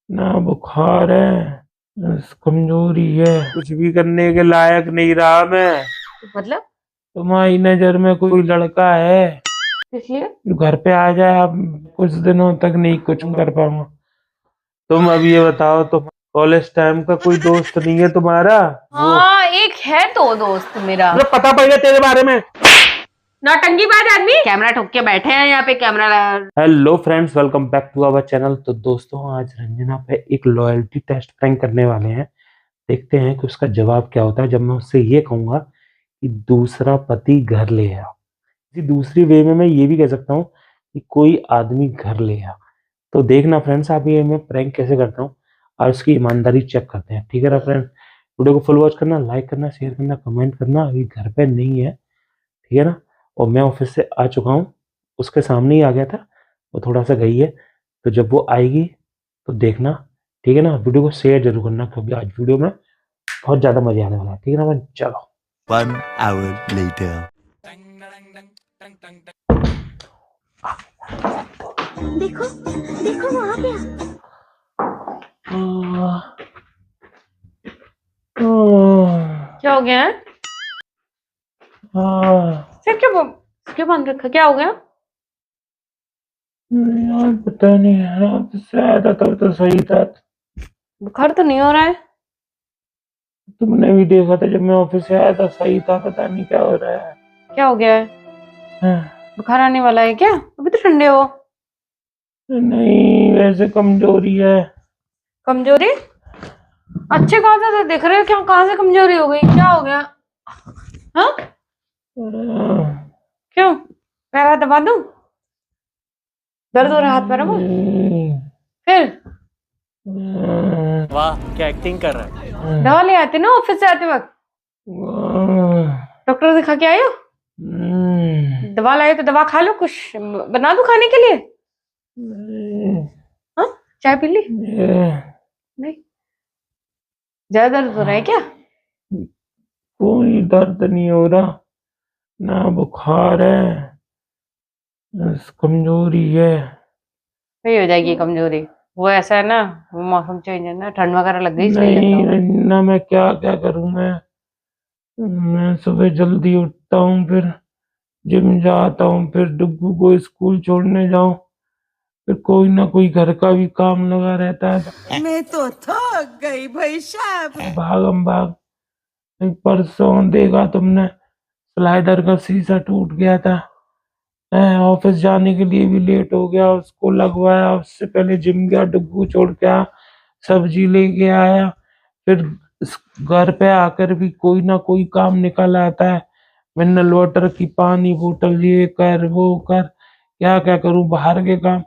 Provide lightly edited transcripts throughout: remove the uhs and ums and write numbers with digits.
ना बुखार है, बस कमजोरी है, कुछ भी करने के लायक नहीं रहा मैं। मतलब तुम्हारी नजर में कोई लड़का है इसलिए जो घर पे आ जाए, अब कुछ दिनों तक नहीं कुछ कर पाऊंगा। तुम अब ये बताओ, तुम कॉलेज टाइम का कोई दोस्त नहीं है तुम्हारा? वो हाँ, एक है तो दोस्त मेरा। मुझे पता पड़ गया तेरे बारे में। नौटंकीबाज आदमी कैमरा ठोक के बैठे हैं यहाँ पे camera. Hello friends, welcome back to our channel. तो दोस्तों, आज रंजना पे एक लॉयल्टी टेस्ट प्रैंक करने वाले हैं। देखते हैं कि उसका जवाब क्या होता है जब मैं उससे ये कहूंगा कि दूसरा पति घर ले आ। इसी दूसरी वे में मैं ये भी कह सकता हूँ कि कोई आदमी घर ले आ। तो देखना फ्रेंड्स, आप ये मैं प्रैंक कैसे करता हूँ और उसकी ईमानदारी चेक करते हैं। ठीक है ना फ्रेंड्स? वीडियो को फुल वॉच करना, लाइक करना, शेयर करना, कमेंट करना। अभी घर पे नहीं है, ठीक है ना? और मैं ऑफिस से आ चुका हूँ, उसके सामने ही आ गया था। वो थोड़ा सा गई है, तो जब वो आएगी तो देखना। ठीक है ना? वीडियो को शेयर जरूर करना क्योंकि आज वीडियो में बहुत ज्यादा मजे आने वाला है। ठीक है ना? चलो। 1 hour later. देखो देखो वो आ गया। क्या हो गया है? सिर क्यों बांध रखा? क्या हो गया? यार पता नहीं यार, ऑफिस से आया था तब तो सही था। बुखार तो नहीं हो रहा है? तुमने भी देखा था जब मैं ऑफिस से आया था, सही था। पता नहीं क्या हो रहा है। क्या हो गया है? हाँ, बुखार आने वाला है क्या? अभी तो ठंडे हो। नहीं, वैसे कमजोरी है। कमजोरी? अच्छे खासे तो दिख रहे हो, क्या कहाँ से कमजोरी हो गई? क्या हो गया? हाँ, क्यों? पैर हाथ दबा दूं? दर्द हो रहा है हाथ पैरों में? फिर वाह, क्या एक्टिंग कर रहा है। दवा ले आते ना ऑफिस से आते वक्त। डॉक्टर दिखा के आए हो? दवा लाए तो दवा खा लो, कुछ बना दूं खाने के लिए? हाँ, चाय पी ली? नहीं, ज्यादा दर्द हो रहा है क्या? कोई दर्द नहीं हो रहा, ना बुखार है, बस कमजोरी है। सही हो जाएगी कमजोरी। वो ऐसा है ना, वो मौसम चेंज है ना, ठंड वगैरह लग गई इसलिए लगता नहीं होगा। ना, मैं क्या क्या करूं? मैं सुबह जल्दी उठता हूँ, फिर जिम जाता हूँ, फिर डुग्गू को स्कूल छोड़ने जाऊं, फिर कोई ना कोई घर का भी काम लगा रहता है। मैं तो थक गई भाई साहब। भागम भाग। एक परसों देखा तुमने, स्लाइडर का शीशा टूट गया था। मैं ऑफिस जाने के लिए भी लेट हो गया, उसको लगवाया। उससे पहले जिम गया, डुग्गू छोड़ के आया, सब्जी लेके आया। फिर घर पे आकर भी कोई ना कोई काम निकल आता है। मिनरल वाटर की पानी बोतल, ये कर वो कर, क्या क्या करूं बाहर के काम।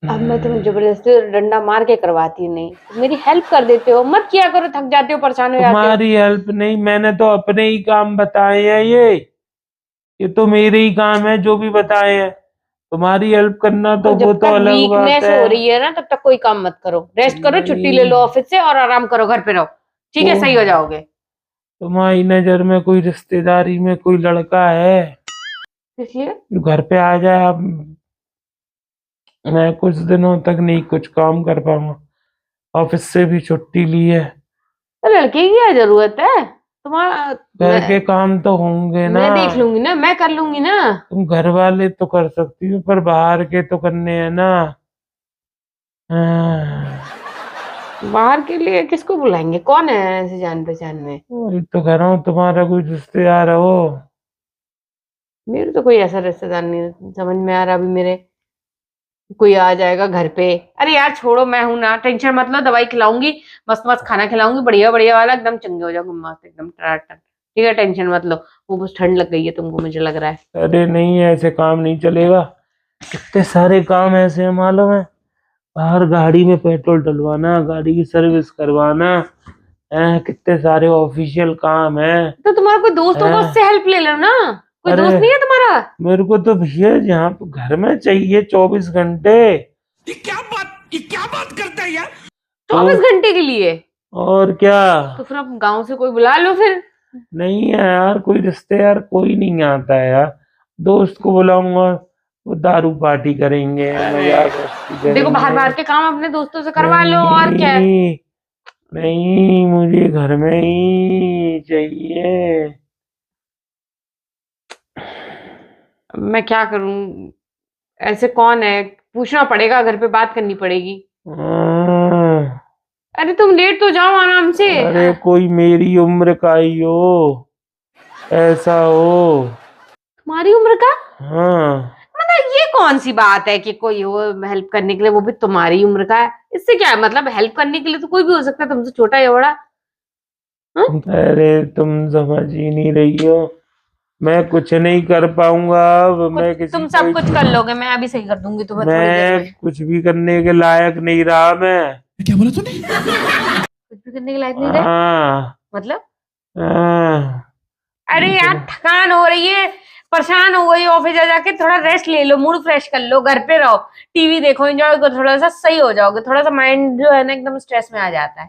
अब मैं तुम्हें जबरदस्ती डंडा मार के करवाती नहीं, तुम मेरी हेल्प कर देते हो। मत किया करो, थक जाते हो, परेशान हो जाते हो। तुम्हारी हेल्प नहीं, मैंने तो अपने ही काम बताए हैं। ये तो मेरे ही काम है जो भी बताए हैं। तुम्हारी हेल्प करना तो और वो जब तो तक अलग बात वीकनेस है। हो रही है ना, तब तक कोई काम मत करो। रेस्ट करो, छुट्टी ले लो नहीं, ऑफिस से और आराम करो, घर पे रहो। ठीक है, सही हो जाओगे। तुम्हारी नजर में कोई रिश्तेदारी में कोई लड़का है इसलिए जो घर पे आ जाए, अब मैं कुछ दिनों तक नहीं कुछ काम कर पाऊंगा। ऑफिस से भी छुट्टी ली है। तो लड़के की क्या जरूरत है? तुम्हारा घर के मैं काम तो होंगे ना। मैं देख लूंगी ना, मैं कर लूंगी ना। तुम घर वाले तो कर सकती हो, पर बाहर के तो करने हैं ना। हाँ, बाहर के लिए किसको बुलाएंगे? कौन है ऐसे जान पहचान में? वही तो कह रहा हूँ, तुम्हारा कोई रिश्तेदार हो। मेरे तो कोई ऐसा रिश्तेदार नहीं समझ में आ रहा अभी मेरे। कोई आ जाएगा घर पे? अरे यार छोड़ो, मैं हूं ना, टेंशन मत लो। दवाई खिलाऊंगी, मस्त मस्त खाना खिलाऊंगी, बढ़िया बढ़िया वाला, एकदम चंगे हो जाओगे, मस्त एकदम टनाटन। ठीक है, टेंशन मत लो। वो बस ठंड लग गई है तुमको, मुझे लग रहा है। अरे नहीं, ऐसे काम नहीं चलेगा। कितने सारे काम ऐसे हैं मालूम है। बाहर गाड़ी में पेट्रोल डलवाना, गाड़ी की सर्विस करवाना है, कितने सारे ऑफिशियल काम है। तो तुम्हारा कोई दोस्त होगा, उससे हेल्प ले लो ना। कोई अरे दोस्त नहीं है तुम्हारा? मेरे को तो भैया यहाँ पे घर में चाहिए 24 घंटे। ये क्या बात करता है यार। 24 घंटे के लिए? और क्या। तो फिर अब गांव से कोई बुला लो फिर। नहीं है यार, कोई रिश्तेदार कोई नहीं आता है यार। दोस्त को बुलाऊंगा वो दारू पार्टी करेंगे, मजाक मस्ती देखो बाहर करेंगे। बाहर के काम अपने दोस्तों से करवा लो और क्या है। नहीं नहीं, मुझे घर में ही चाहिए। मैं क्या करूं, ऐसे कौन है, पूछना पड़ेगा, घर पे बात करनी पड़ेगी। हाँ, अरे तुम लेट तो जाओ आराम से। अरे कोई मेरी उम्र का ही हो, ऐसा हो। तुम्हारी उम्र का हाँ, मतलब ये कौन सी बात है कि कोई हो हेल्प करने के लिए, वो भी तुम्हारी उम्र का है, इससे क्या है, मतलब हेल्प करने के लिए तो कोई भी हो सकता है, तुमसे छोटा या बड़ा। हाँ? अरे तुम समझ ही नहीं रही हो, मैं कुछ नहीं कर पाऊंगा अब, मैं किसी तुम सब को, कुछ कर लोगे, मैं अभी सही कर दूंगी तुम्हें थोड़ी देर मैं में। कुछ भी करने के लायक नहीं रहा मैं। क्या बोला तूने? कुछ भी करने के लायक नहीं रहे हाँ मतलब। हाँ, अरे यार थकान हो रही है, परेशान हो गई, ऑफिस जा जाके थोड़ा रेस्ट ले लो, मूड फ्रेश कर लो, घर पे रहो, टीवी देखो, एंजॉय करो, थोड़ा सा सही हो जाओगे, थोड़ा सा माइंड जो है ना एकदम स्ट्रेस में आ जाता है।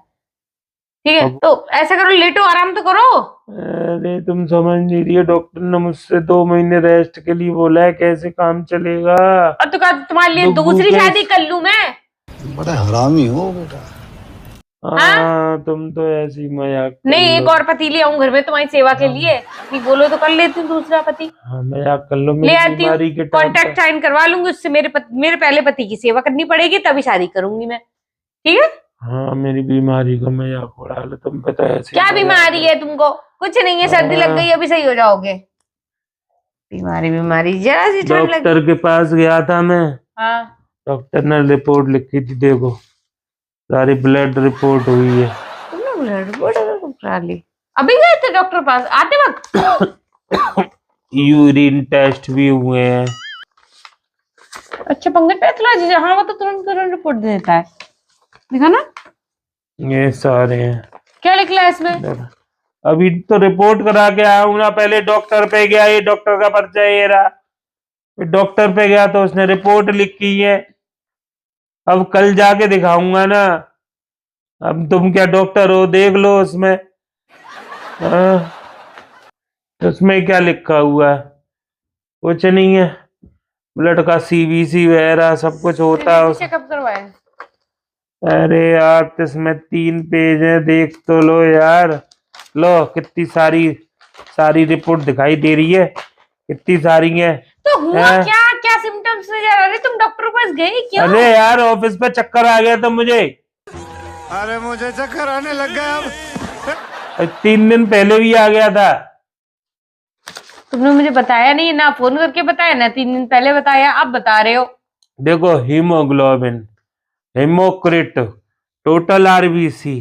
ठीक है अब- तो ऐसा करो, लेटो, आराम तो करो। अरे तुम समझ नहीं रही हो, डॉक्टर ने मुझसे 2 महीने रेस्ट के लिए बोला है, कैसे काम चलेगा। और तो क्या तुम्हारे लिए डुग्गू दूसरी के- शादी कर लूं मैं? बड़ा हरामी हो बेटा। हाँ, तुम तो ऐसी मजाक कर नहीं, एक लो। और पति ले आऊं घर में तुम्हारी सेवा के लिए, नहीं बोलो तो कर लेती हूँ दूसरा पति, हाँ, मजाक कर लो, ले मेरी आती हूँ, बीमारी के टाइम कॉन्ट्रैक्ट साइन करवा लूंगी उससे, मेरे पहले पति की सेवा करनी पड़ेगी, तभी शादी करूंगी मैं। ठीक है। हाँ, मेरी बीमारी का मजाक उड़ा लो, तुम पता है ऐसे क्या मजाक बीमारी है तुमको? कुछ नहीं है, सर्दी लग गई, अभी सही हो जाओगे। बीमारी बीमारी जरा सी ठंड लग। डॉक्टर के पास गया था मैं, हाँ, डॉक्टर ने रिपोर्ट लिखी थी, देखो सारी ब्लड रिपोर्ट हुई है। तुमने ब्लड रिपोर्ट करा ली? अभी गए थे डॉक्टर पास आते वक्त? यूरिन टेस्ट भी हुए हैं। अच्छा, पंकज पैथोलॉजी, हाँ वो तो तुरंत तुरंत रिपोर्ट दे देता है, देखा ना। ये सारे हैं। क्या निकला है इसमें? अभी तो रिपोर्ट करा के आया हूं ना, पहले डॉक्टर पे गया, ये डॉक्टर का पर्चा ये रहा, फिर डॉक्टर पे गया तो उसने रिपोर्ट लिखी है, अब कल जाके दिखाऊंगा ना। अब तुम क्या डॉक्टर हो, देख लो उसमें। हाँ, उसमें क्या लिखा हुआ है? कुछ नहीं है, ब्लड का सीबीसी वगैरह सब कुछ होता है चेकअप करवाए? अरे यार इसमें 3 पेज है, देख तो लो यार, लो कितनी सारी सारी रिपोर्ट दिखाई दे रही है, कितनी सारी है। तो हुआ हैं? क्या, क्या सिम्टम्स नजर आ रहे? तुम डॉक्टर के पास गए क्यों? अरे यार ऑफिस पे चक्कर आ गया था मुझे, अरे मुझे चक्कर आने लग गया अब। 3 दिन पहले भी आ गया था। तुमने मुझे बताया नहीं ना, फोन करके बताया ना, 3 दिन पहले बताया, अब बता रहे हो। देखो haemoglobin, haematocrit, total RBC,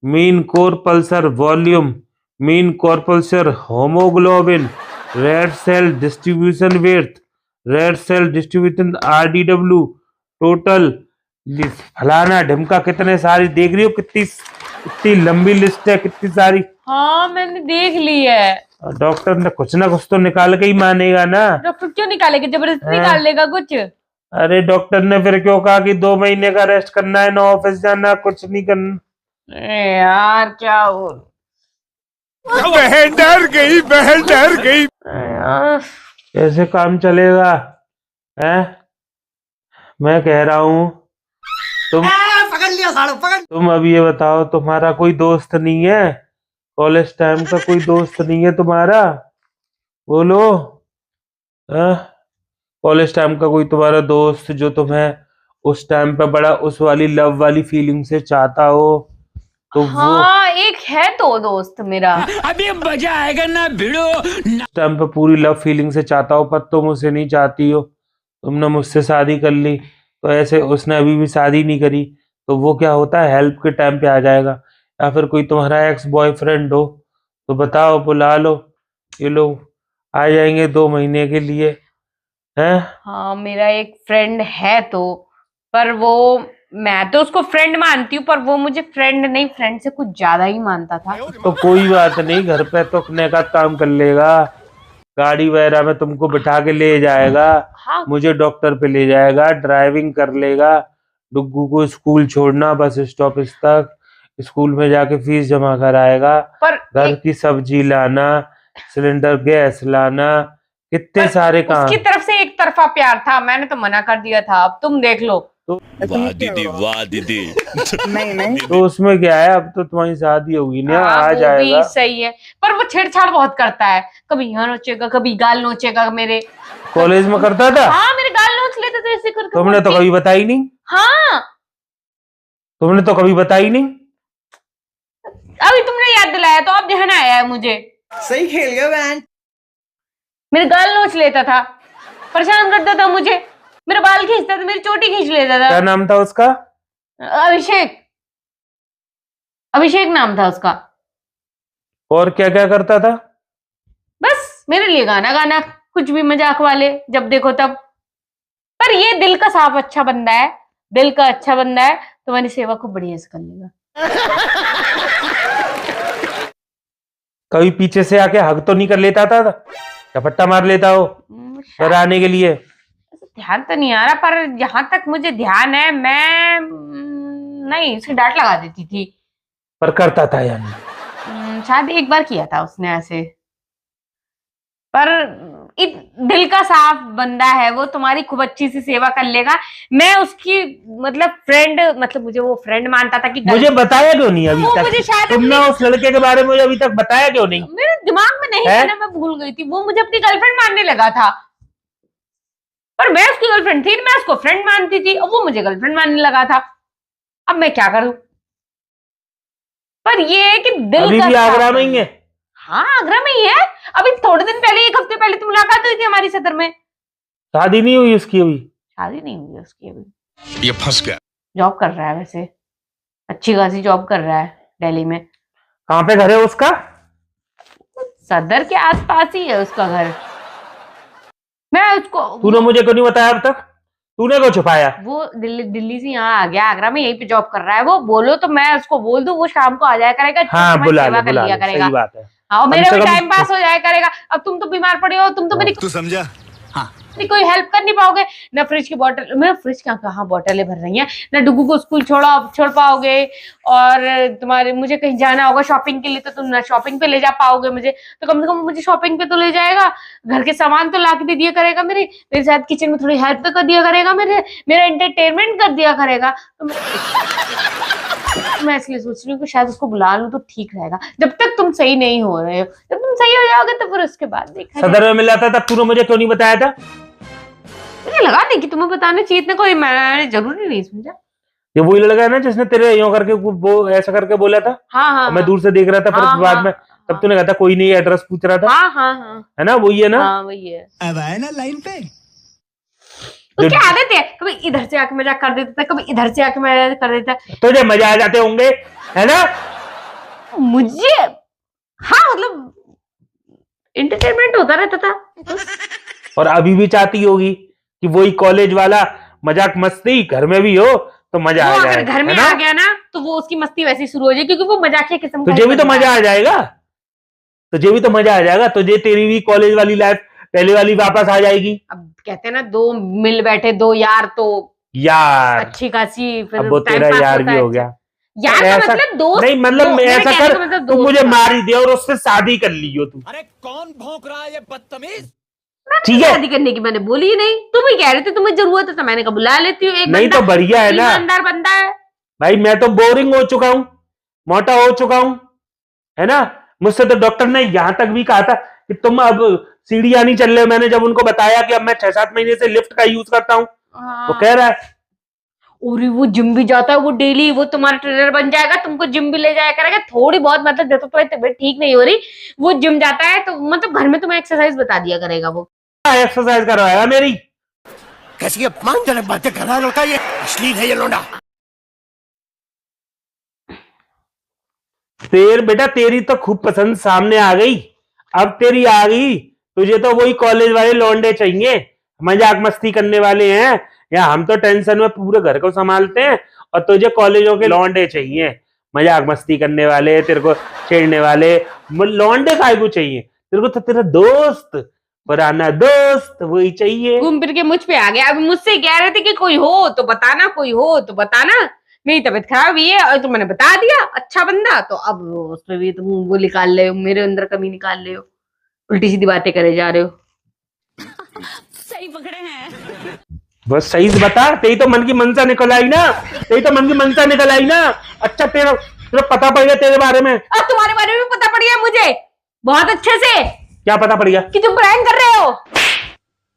mean corpuscular volume, mean corpuscular haemoglobin, red cell distribution width, red cell distribution RDW, total फलाना ढिमका, कितने सारी देख रही हो, कितनी कितनी लंबी लिस्ट है, कितनी सारी। हाँ मैंने देख ली है। डॉक्टर ने कुछ ना कुछ तो निकाल के ही मानेगा ना। डॉक्टर क्यों निकालेगा, जबरदस्ती हाँ। निकाल लेगा कुछ? अरे डॉक्टर ने फिर क्यों कहा कि 2 महीने का रेस्ट करना है, ना ऑफिस जाना, कुछ नहीं करना। अरे यार क्या हो बहन डर गई, बहन डर गई। यार। कैसे काम चलेगा है? मैं कह रहा हूँ पकड़ लिया सालो पकड़। तुम अब ये बताओ, तुम्हारा कोई दोस्त नहीं है, कॉलेज टाइम का कोई दोस्त नहीं है तुम्हारा? बोलो, कॉलेज टाइम का कोई तुम्हारा दोस्त जो तुम्हें उस टाइम पे बड़ा उस वाली लव वाली फीलिंग से चाहता हो, तो वो हाँ एक है तो दोस्त मेरा। अभी मजा आएगा ना भिड़ो। उस टाइम पे पूरी लव फीलिंग से चाहता हो, पर तुम उसे नहीं चाहती हो, तुमने मुझसे शादी कर ली, तो ऐसे उसने अभी भी शादी नहीं करी, तो वो क्या होता है, हेल्प के टाइम पे आ जाएगा। या फिर कोई तुम्हारा एक्स बॉयफ्रेंड हो तो बताओ, बुला लो, ये लोग आ जाएंगे 2 महीने के लिए, हैं? हाँ मेरा एक फ्रेंड है तो, पर वो, मैं तो उसको फ्रेंड मानती हूँ, पर वो मुझे फ्रेंड नहीं, फ्रेंड से कुछ ज्यादा ही मानता था। तो कोई बात नहीं, घर पे तो अपने का काम कर लेगा, गाड़ी वगैरह में तुमको बिठा के ले जाएगा, हाँ मुझे डॉक्टर पे ले जाएगा, ड्राइविंग कर लेगा, डुग्गू को स्कूल छोड़ना बस स्टॉप तक, स्कूल में जाके फीस जमा कराएगा, पर घर की सब्जी लाना, सिलेंडर गैस लाना, कितने सारे काम। उसकी तरफ से एक तरफा प्यार था, मैंने तो मना कर दिया था। अब तुम देख लो। वाह दीदी वाह दीदी। नहीं नहीं तो उसमें क्या है, अब तो तुम्हारी शादी होगी ना, हाँ, आ वो जाएगा। भी सही है, पर वो छेड़छाड़ बहुत करता है। कभी यहाँ नोचेगा, कभी गाल नोचेगा मेरे। कॉलेज में करता था? हाँ, मेरे गाल नोच लेते थे ऐसे करके। तुमने तो कभी बताई नहीं। हाँ, तुमने तो कभी बताई नहीं। अभी तुमने याद दिलाया तो अब ध्यान आया है मुझे। सही खेल गया बहन। मेरे गाल नोच लेता था, परेशान करता था मुझे, मेरे बाल खींचता था, मेरी चोटी खींच लेता क्या था। नाम था उसका? अभिषेक, अभिषेक नाम था उसका। और क्या क्या करता था? बस मेरे लिए गाना गाना, कुछ भी मजाक वाले, जब देखो तब। पर ये दिल का साफ अच्छा बंदा है, दिल का अच्छा बंदा है, तुम्हारी सेवा खूब बढ़िया से कर लेगा। कभी पीछे से आके हग तो नहीं कर लेता था? झपट्टा मार लेता हो घर आने के लिए? ध्यान तो नहीं आ रहा, पर जहां तक मुझे ध्यान है, मैं नहीं, उसकी डांट लगा देती थी। पर करता था यानी? शायद एक बार किया था उसने ऐसे। पर दिल का साफ बंदा है वो, तुम्हारी खूब अच्छी सी सेवा कर लेगा। मैं उसकी मतलब फ्रेंड, मतलब मुझे वो फ्रेंड मानता था कि मुझे बताया क्यों नहीं अभी वो तक? मुझे शायद तुमने उस लड़के के बारे में मुझे अभी तक बताया क्यों नहीं? मेरे दिमाग में नहीं है? था ना, मैं भूल गई थी। वो मुझे अपनी गर्लफ्रेंड मानने लगा था, पर मैं उसकी गर्लफ्रेंड थी, मैं उसको फ्रेंड मानती थी, और वो मुझे गर्लफ्रेंड मानने लगा था। अब मैं क्या करूं? पर ये है कि दिल अभी का भी साफ आगरा में ही बंदा। है? हाँ, आगरा में ही है। अभी थोड़े दिन पहले, एक हफ्ते पहले तो मुलाकात हुई थी हमारी सदर में। शादी नहीं हुई उसकी अभी? शादी नहीं हुई उसकी अभी। ये फंस गया। जॉब कर रहा है वैसे, अच्छी खासी जॉब कर रहा है दिल्ली में। कहाँ पे घर है उसका? सदर के आसपास ही है उसका घर। मैं उसको, तूने मुझे क्यों नहीं बताया अब तक? तूने क्यों छुपाया? वो दिल्ली से यहाँ आ गया, आगरा में यहीं पे जॉब कर रहा है वो। बोलो तो मैं उसको बोल दूं, वो शाम को आ जाया करेगा, हाँ, तुम्हारी बुला सेवा ले कर बुला लिया ले, करेगा। सही बात है। हाँ, और कम मेरा से भी कम- टाइम पास हो जाया करेगा। अब तुम तो बीमार पड़े हो, तुम तो मेरी तू समझा? कोई हेल्प कर नहीं पाओगे ना। फ्रिज की बोतल, मैं फ्रिज कहाँ बोतलें भर रही हैं ना। डुगू को स्कूल छोड़ पाओगे, और तुम्हारे मुझे कहीं जाना होगा शॉपिंग के लिए, तो तुम ना शॉपिंग पे ले जा पाओगे मुझे। तो कम से कम मुझे शॉपिंग पे तो ले जाएगा, घर के सामान तो ला के दे दिया करेगा, मेरे साथ किचन में थोड़ी हेल्प तो कर दिया करेगा, मेरा एंटरटेनमेंट कर दिया करेगा। तो मैं इसलिए सोच रही हूँ कि शायद उसको बुला लूं तो ठीक रहेगा, जब तक तुम सही नहीं हो रहे हो। जब तुम सही हो जाओगे तो फिर उसके बाद देखा सदर में मिला था तब तूने मुझे क्यों नहीं बताया था? मुझे लगा नहीं कि तुम्हें बताना चाहिए इतना, कोई मैंने जरूरी नहीं समझा। ये वही लड़का है ना जिसने तेरे यूं करके वो ऐसा करके बोला था? हाँ हाँ और मैं हाँ, दूर से देख रहा था, फिर हाँ, बाद हाँ, में तब तूने कहा था कोई नहीं, एड्रेस पूछ रहा था। हाँ हाँ हाँ है ना, वही है ना? हाँ, वही है। अब आए ना लाइन पे। उसकी आदत है, कभी इधर से आके मजाक कर देता था, कभी इधर से आके मजाक कर देता है। तुझे मजा आ जाते होंगे, है ना? मुझे, हाँ, मतलब एंटरटेनमेंट होता रहता था। और अभी भी चाहती होगी कि वही कॉलेज वाला मजाक मस्ती घर में भी हो तो मजा वो आ अगर जाए, घर में है ना? आ गया ना, तो वो उसकी मस्ती वैसी शुरू हो जाएगी, क्योंकि वो मजाकिया किस्म का तुझे भी तो बंदा मजा है। आ जाएगा, तुझे भी तो मजा आ जाएगा, तुझे तेरी भी कॉलेज वाली लाइफ पहले वाली वापस आ जाएगी। अब कहते हैं ना, दो मिल बैठे दो यार तो यार अच्छी खासी फिर अब वो टाइम तेरा पास यार होता भी है। हो गया। यार का ऐसा- मतलब दोस्त नहीं मतलब मेरे ऐसा कहने कर, का मतलब तू दोस्त मुझे था। मार ही दे और उससे शादी कर लियो तू। अरे कौन भौंक रहा है ये बदतमीज? ठीक है, शादी करने की मैंने बोली ही नहीं, तुम ही कह रहे थे तुम्हें जरूरत है, तो मैंने कहा बुला लेती हूँ एक नहीं बंदा, तो बढ़िया है ना ईमानदार बंदा है। भाई। मैं तो बोरिंग हो चुका हूँ, मोटा हो चुका हूँ, है ना? मुझसे तो डॉक्टर ने यहां तक भी कहा था कि तुम अब सीढ़ियां नहीं चल रहे हो। मैंने जब उनको बताया कि अब मैं 6-7 महीने से लिफ्ट का यूज करता हूँ, वो कह रहा है और वो जिम भी जाता है, वो डेली, वो तुम्हारा ट्रेनर बन जाएगा, तुमको जिम भी ले जाया करेगा थोड़ी बहुत। मतलब जब तक तुम्हारी तबीयत ठीक नहीं हो रही, वो जिम जाता है, तो मतलब घर में तुम्हें एक्सरसाइज बता दिया करेगा वो। एक्सरसाइज करवाएगा मेरी। कैसी अपमानजनक बातें कर रहा है लड़का, ये अश्लील है ये लोंडा। बेटा तेरी तो खूब पसंद सामने आ गई, अब तेरी आ गई। तुझे तो वही कॉलेज वाले लौंडे चाहिए, मजाक मस्ती करने वाले हैं। या हम तो टेंशन में पूरे घर को संभालते हैं, और तुझे कॉलेजों के लौंडे चाहिए, मजाक मस्ती करने वाले, तेरे को छेड़ने वाले। लौंडे काय को चाहिए? तेरे को तो तेरा दोस्त, पुराना दोस्त वही चाहिए। घूम फिर के मुझ पे आ गया। अब मुझसे कह रहे थे कि कोई हो तो बताना, कोई हो तो बताना, मेरी तबीयत खराब हुई है, और तो मैंने बता दिया, अच्छा बंदा। तो अब उसमें भी तुम वो निकाल रहे हो, मेरे अंदर कमी निकाल रहे हो, उल्टी सीधी बातें करे जा रहे हो। सही पकड़े हैं। बस सही से बता, तेरी तो मन की मनसा निकल आई ना, तेरी तो मन की मनसा निकल आई ना। अच्छा तेरा तेरा पता पड़ गया तेरे बारे में। और तुम्हारे बारे में पता पड़ गया मुझे बहुत अच्छे से क्या पता पड़ गया? कि तुम प्रैंक कर रहे हो।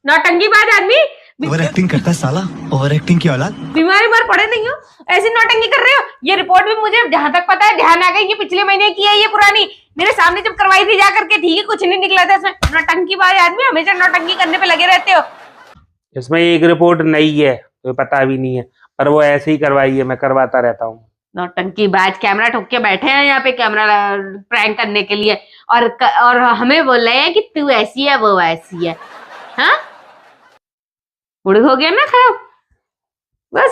नौटंकीबाज आदमी, ओवर एक्टिंग करता है साला, ओवर एक्टिंग की औलाद। बीमारी मार पड़े नहीं हो, ऐसी नौटंकी कर रहे हो। ये रिपोर्ट भी मुझे जहां तक पता है ध्यान आ गई, ये पिछले महीने की है, ये पुरानी मेरे सामने जब करवाई थी जा करके, ठीक है कुछ नहीं निकला था इसमें। नौटंकीबाज आदमी, हमेशा नौटंकी करने पे लगे रहते हो। इसमें एक रिपोर्ट नहीं है तो पता भी नहीं है, पर वो ऐसे ही करवाई है, मैं करवाता रहता हूँ। नौटंकीबाज कैमरा ठोक के बैठे हैं यहाँ पे कैमरा प्रैंक करने के लिए, और हमें बोल रहे हैं कि तू ऐसी है वो ऐसी है। हाँ मूड हो गया ना खराब, बस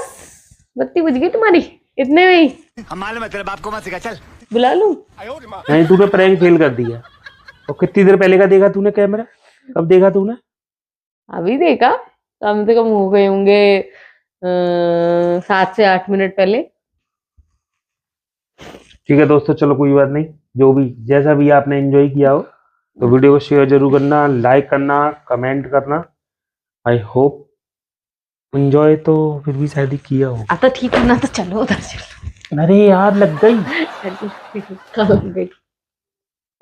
बत्ती बुझ गई तुम्हारी इतने में ही। हम मालूम है तेरे बाप को मत सिखा, चल। बुला लूं? नहीं, तूने प्रैंक फेल कर दिया। और कितनी देर पहले का देखा तूने कैमरा? कब देखा तूने? अभी देखा, कम से कम हो गए होंगे 7 से 8 मिनट पहले। ठीक है दोस्तों, चलो कोई बात नहीं, जो भी जैसा भी आपने एंजॉय किया हो तो वीडियो को शेयर जरूर करना, लाइक करना, कमेंट करना। आई होप एंजॉय तो फिर भी शायद ही किया हो। तो ठीक है ना, तो चलो उधर चलो। अरे यार लग गई, लग गई।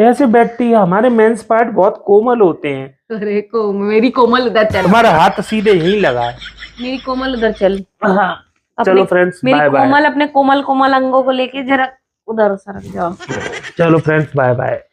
ऐसे बैठती है, हमारे मेंस पार्ट बहुत कोमल होते हैं। अरे मेरी कोमल उधर चल, तुम्हारा हाथ सीधे यहीं लगा है। मेरी कोमल उधर चल। हाँ अपने- चलो फ्रेंड्स, मेरी बाय बाय। कोमल अपने कोमल कोमल अंगों को लेके जरा उधर सरक जाओ। चलो फ्रेंड्स, बाय बाय।